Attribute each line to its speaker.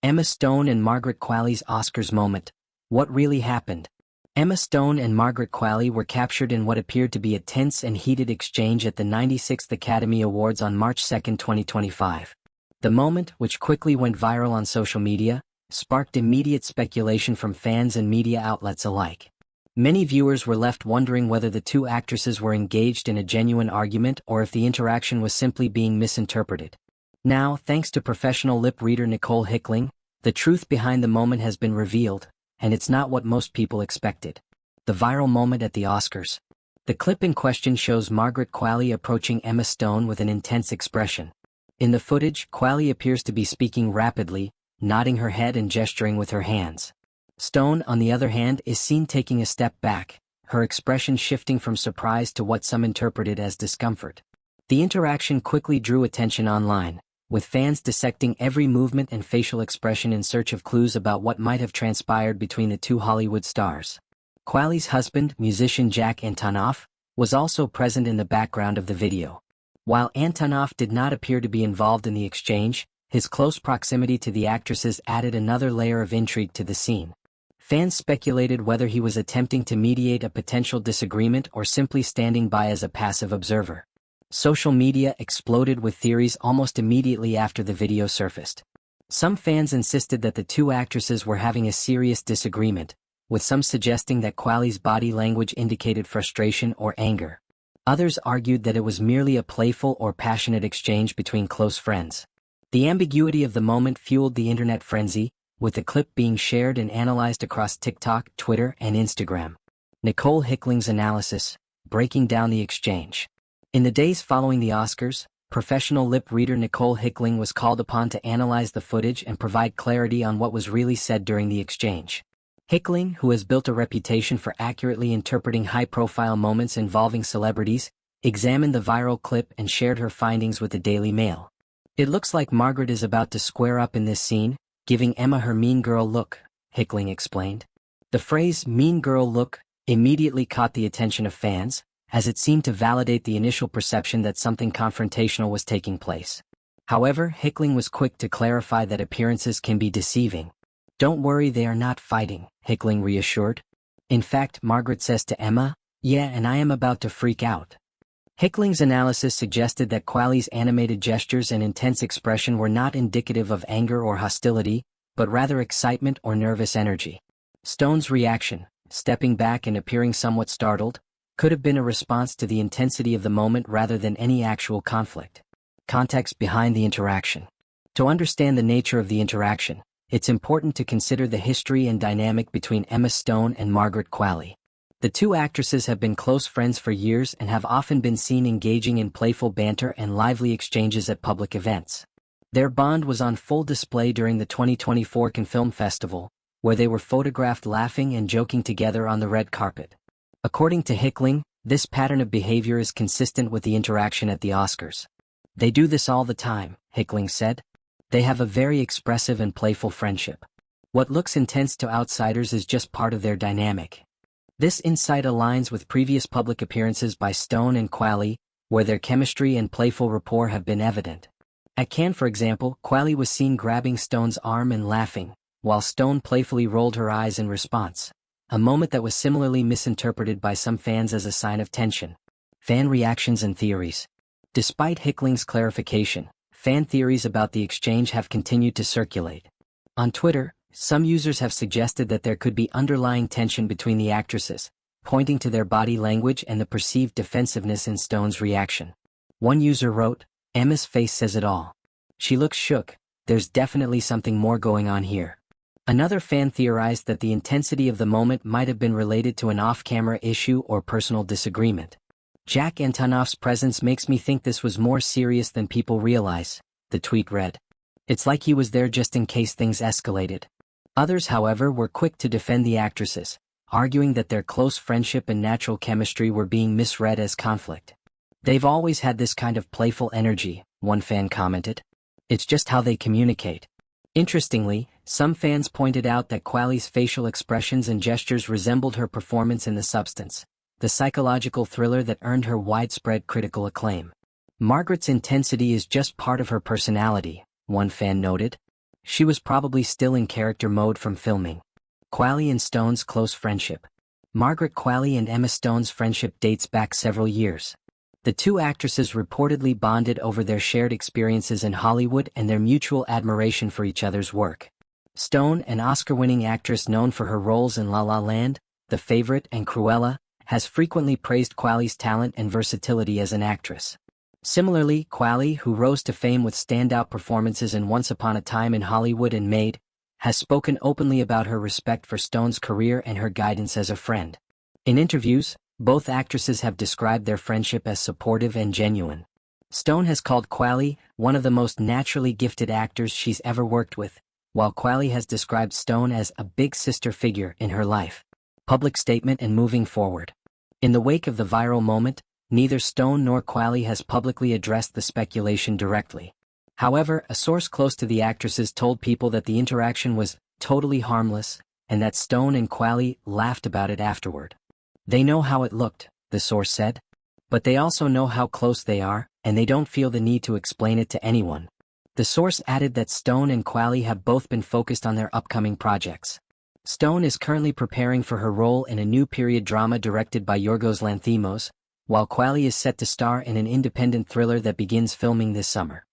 Speaker 1: Emma Stone and Margaret Qualley's Oscars moment. What really happened? Emma Stone and Margaret Qualley were captured in what appeared to be a tense and heated exchange at the 96th Academy Awards on March 2, 2025. The moment, which quickly went viral on social media, sparked immediate speculation from fans and media outlets alike. Many viewers were left wondering whether the two actresses were engaged in a genuine argument or if the interaction was simply being misinterpreted. Now, thanks to professional lip reader Nicole Hickling, the truth behind the moment has been revealed, and it's not what most people expected. The viral moment at the Oscars. The clip in question shows Margaret Qualley approaching Emma Stone with an intense expression. In the footage, Qualley appears to be speaking rapidly, nodding her head and gesturing with her hands. Stone, on the other hand, is seen taking a step back, her expression shifting from surprise to what some interpreted as discomfort. The interaction quickly drew attention online, with fans dissecting every movement and facial expression in search of clues about what might have transpired between the two Hollywood stars. Qualley's husband, musician Jack Antonoff, was also present in the background of the video. While Antonoff did not appear to be involved in the exchange, his close proximity to the actresses added another layer of intrigue to the scene. Fans speculated whether he was attempting to mediate a potential disagreement or simply standing by as a passive observer. Social media exploded with theories almost immediately after the video surfaced. Some fans insisted that the two actresses were having a serious disagreement, with some suggesting that Qualley's body language indicated frustration or anger. Others argued that it was merely a playful or passionate exchange between close friends. The ambiguity of the moment fueled the internet frenzy, with the clip being shared and analyzed across TikTok, Twitter, and Instagram. Nicole Hickling's analysis, breaking down the exchange. In the days following the Oscars, professional lip reader Nicole Hickling was called upon to analyze the footage and provide clarity on what was really said during the exchange. Hickling, who has built a reputation for accurately interpreting high-profile moments involving celebrities, examined the viral clip and shared her findings with the Daily Mail. "It looks like Margaret is about to square up in this scene, giving Emma her mean girl look," Hickling explained. The phrase "mean girl look" immediately caught the attention of fans, as it seemed to validate the initial perception that something confrontational was taking place. However, Hickling was quick to clarify that appearances can be deceiving. "Don't worry, they are not fighting," Hickling reassured. "In fact," Margaret says to Emma, "yeah, and I am about to freak out." Hickling's analysis suggested that Qualley's animated gestures and intense expression were not indicative of anger or hostility, but rather excitement or nervous energy. Stone's reaction, stepping back and appearing somewhat startled, could have been a response to the intensity of the moment rather than any actual conflict. Context behind the interaction. To understand the nature of the interaction, it's important to consider the history and dynamic between Emma Stone and Margaret Qualley. The two actresses have been close friends for years and have often been seen engaging in playful banter and lively exchanges at public events. Their bond was on full display during the 2024 Cannes Film Festival, where they were photographed laughing and joking together on the red carpet. According to Hickling, this pattern of behavior is consistent with the interaction at the Oscars. "They do this all the time," Hickling said. "They have a very expressive and playful friendship. What looks intense to outsiders is just part of their dynamic." This insight aligns with previous public appearances by Stone and Qualley, where their chemistry and playful rapport have been evident. At Cannes, for example, Qualley was seen grabbing Stone's arm and laughing, while Stone playfully rolled her eyes in response. A moment that was similarly misinterpreted by some fans as a sign of tension. Fan reactions and theories. Despite Hickling's clarification, fan theories about the exchange have continued to circulate. On Twitter, some users have suggested that there could be underlying tension between the actresses, pointing to their body language and the perceived defensiveness in Stone's reaction. One user wrote, "Emma's face says it all. She looks shook, there's definitely something more going on here." Another fan theorized that the intensity of the moment might have been related to an off-camera issue or personal disagreement. "Jack Antonoff's presence makes me think this was more serious than people realize," the tweet read. "It's like he was there just in case things escalated." Others, however, were quick to defend the actresses, arguing that their close friendship and natural chemistry were being misread as conflict. "They've always had this kind of playful energy," one fan commented. "It's just how they communicate." Interestingly, some fans pointed out that Qualley's facial expressions and gestures resembled her performance in The Substance, the psychological thriller that earned her widespread critical acclaim. "Margaret's intensity is just part of her personality," one fan noted. She was probably still in character mode from filming. Qualley and Stone's close friendship. Margaret Qualley and Emma Stone's friendship dates back several years. The two actresses reportedly bonded over their shared experiences in Hollywood and their mutual admiration for each other's work. Stone, an Oscar-winning actress known for her roles in La La Land, The Favorite and Cruella, has frequently praised Qualley's talent and versatility as an actress. Similarly, Qualley, who rose to fame with standout performances in Once Upon a Time in Hollywood and Maid, has spoken openly about her respect for Stone's career and her guidance as a friend. In interviews, both actresses have described their friendship as supportive and genuine. Stone has called Qualley one of the most naturally gifted actors she's ever worked with, while Qualley has described Stone as a big sister figure in her life. Public statement and moving forward. In the wake of the viral moment, neither Stone nor Qualley has publicly addressed the speculation directly. However, a source close to the actresses told People that the interaction was totally harmless, and that Stone and Qualley laughed about it afterward. They know how it looked, the source said. But they also know how close they are, and they don't feel the need to explain it to anyone. The source added that Stone and Qualley have both been focused on their upcoming projects. Stone is currently preparing for her role in a new period drama directed by Yorgos Lanthimos, while Qualley is set to star in an independent thriller that begins filming this summer.